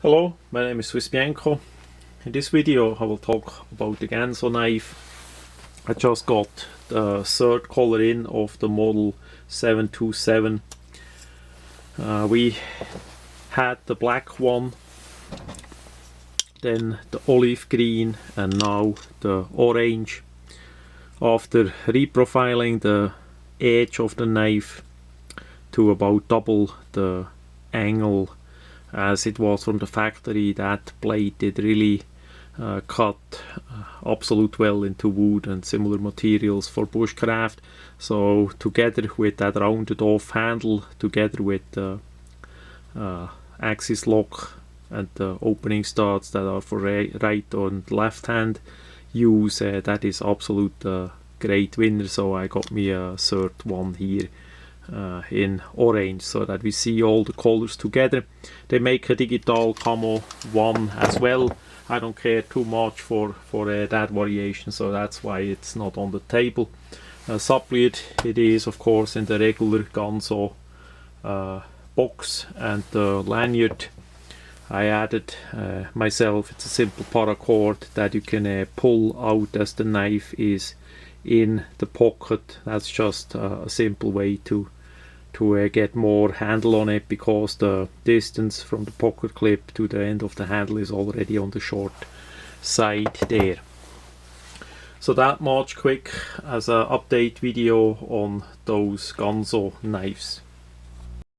Hello, my name is swissbianco. In this video I will talk about the ganzo knife. I just got the third color in of the model 727. We had the black one, then the olive green, and now the orange. After reprofiling the edge of the knife to about double the angle as it was from the factory, that blade did really cut absolute well into wood and similar materials for bushcraft. So together with that rounded off handle, together with the axis lock and the opening studs that are for right and left hand use, that is absolute great winner. So I got me a third one here in orange, so that we see all the colors together. They make a digital camo one as well. I don't care too much for that variation, so that's why it's not on the table. Sublead, it is of course in the regular ganzo box, and the lanyard I added myself. It's a simple paracord that you can pull out as the knife is in the pocket. That's just a simple way to get more handle on it, because the distance from the pocket clip to the end of the handle is already on the short side there. So that much quick as an update video on those ganzo knives.